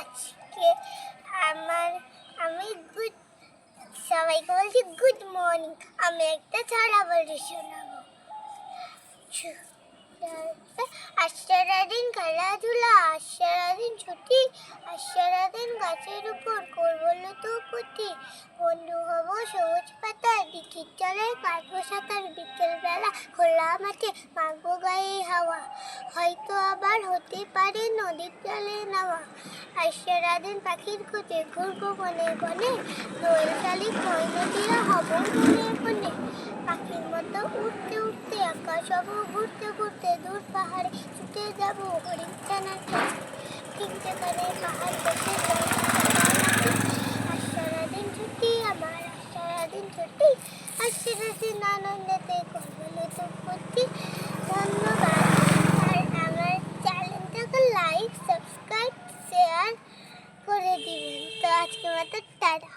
আজকে আমার আমি গুড সবাইকে বলছি গুড মর্নিং। আমি একটা ছড়া বলে শোনাবো। আজ সারাদিন খেলাধুলা, আজ সারাদিন ছুটি, আজ সারাদিন গাছের উপর করবো লুটোপুটি। বন্ধু হবো সবুজ পাতায়, দিঘির জলে কাটবো সাঁতার, বিকেল বেলা খোলা মাঠে মাখবো গায়ে হাওয়া। হয়তো আবার হতে পারে নদীর জলে নাওয়া। আজ সারাদিন পাখির খোঁজে ঘুরবো বনে বনে, দোয়েল শালিক ময়না দিয়া হবো বনে বনে। পাখির মতো উঠতে উঠতে আকাশ হবো, ঘুরতে ঘুরতে দূর পাহাড়ে ছুটে যাবো হরিণ ছানার কাছে। ঠিক যেখানে পাহাড় কেটে যায় আজ সারাদিন ছুটি আমার, আজ সারাদিন ছুটি, আজ সারাদিন আনন্দেতে করবো লুটোপুটি। ধন্যবাদ। আর আমার চ্যানেলটাকে লাইক, সাবস্ক্রাইব, শেয়ার করে দিবেন। তো আজকে মতো টাটা।